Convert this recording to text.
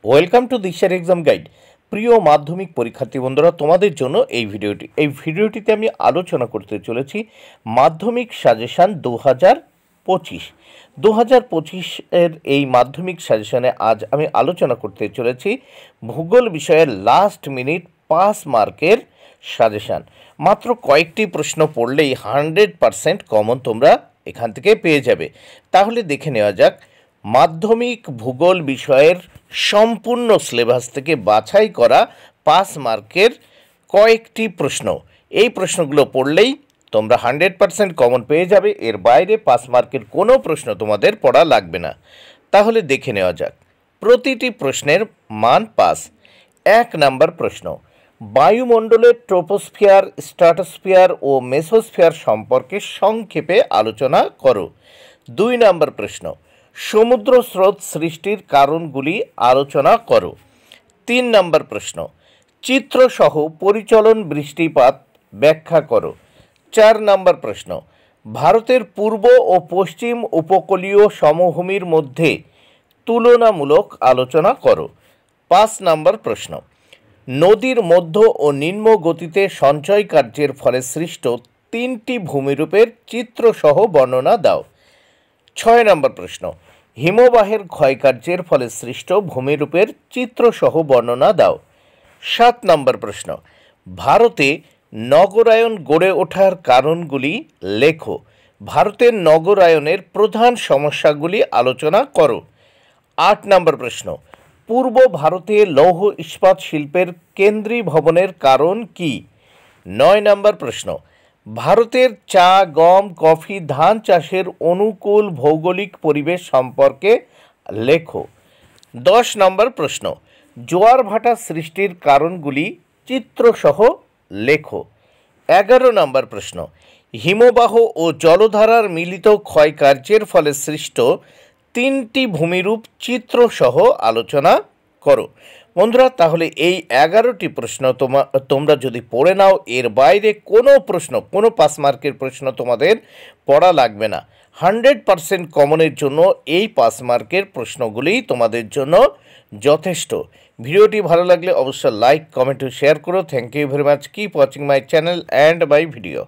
Welcome to দিশার exam guide. প্রিয় মাধ্যমিক পরীক্ষার্থী বন্ধুরা, তোমাদের জন্য এই ভিডিওটিতে আমি আলোচনা করতে চলেছি মাধ্যমিক সাজেশান 2025 এর এই মাধ্যমিক সাজেশানে আজ আমি আলোচনা করতে চলেছি ভূগোল বিষয়ের লাস্ট মিনিট পাস মার্কের সাজেশান। মাত্র কয়েকটি প্রশ্ন পড়লেই 100% কমন তোমরা এখান থেকে পেয়ে যাবে। তাহলে দেখে নেওয়া যাক মাধ্যমিক ভূগোল বিষয়ের সম্পূর্ণ সিলেবাস থেকে বাছাই করা পাস মার্কের কয়েকটি প্রশ্ন। এই প্রশ্নগুলো পড়লেই তোমরা 100% কমন পেয়ে যাবে। এর বাইরে পাস মার্কের কোনো প্রশ্ন তোমাদের পড়া লাগবে না। তাহলে দেখে নেওয়া যাক প্রতিটি প্রশ্নের মান পাস। 1 নম্বর প্রশ্ন, বায়ুমণ্ডলের ট্রোপোস্ফিয়ার, স্ট্র্যাটোস্ফিয়ার ও মেসোস্ফিয়ার সম্পর্কে সংক্ষেপে আলোচনা করো। 2 নম্বর প্রশ্ন, সমুদ্র স্রোত সৃষ্টির কারণগুলি আলোচনা করো। 3 নম্বর প্রশ্ন, চিত্রসহ পরিচলন বৃষ্টিপাত ব্যাখ্যা করো। 4 নম্বর প্রশ্ন, ভারতের পূর্ব ও পশ্চিম উপকূলীয় সমভূমির মধ্যে তুলনামূলক আলোচনা করো। 5 নম্বর প্রশ্ন, নদীর মধ্য ও নিম্ন গতিতে সঞ্চয় কার্যের ফলে সৃষ্ট 3টি ভূমিরূপের চিত্রসহ বর্ণনা দাও। 6 নম্বর প্রশ্ন, হিমবাহের ক্ষয়কার্যের ফলে সৃষ্ট ভূমিরূপের চিত্রসহ বর্ণনা দাও। 7 নম্বর প্রশ্ন, ভারতে নগরায়ন গড়ে ওঠার কারণগুলি লেখো। ভারতের নগরায়নের প্রধান সমস্যাগুলি আলোচনা করো। 8 নম্বর প্রশ্ন, পূর্ব ভারতে লৌহ ইস্পাত শিল্পের কেন্দ্রীভবনের কারণ কি? 9 নম্বর প্রশ্ন, ভারতের চা, গম, কফি, ধান চাষের অনুকূল ভৌগোলিক পরিবেশ সম্পর্কে লেখো। 10 নম্বর প্রশ্ন, জোয়ার ভাটা সৃষ্টির কারণগুলি চিত্রসহ লেখো। 11 নম্বর প্রশ্ন, হিমবাহ ও জলধারার মিলিত ক্ষয়কার্যের ফলে সৃষ্ট 3টি ভূমিরূপ চিত্রসহ আলোচনা করো। বন্ধুরা, তাহলে এই 11টি প্রশ্ন তোমরা যদি পড়ে নাও, এর বাইরে কোনো প্রশ্ন, কোনো পাস মার্কের প্রশ্ন তোমাদের পড়া লাগবে না। 100% কমনের জন্য এই পাস মার্কের প্রশ্নগুলি তোমাদের জন্য যথেষ্ট। ভিডিওটি ভালো লাগলে অবশ্যই লাইক, কমেন্ট ও শেয়ার করো। Thank you very much. Keep watching my channel and my video.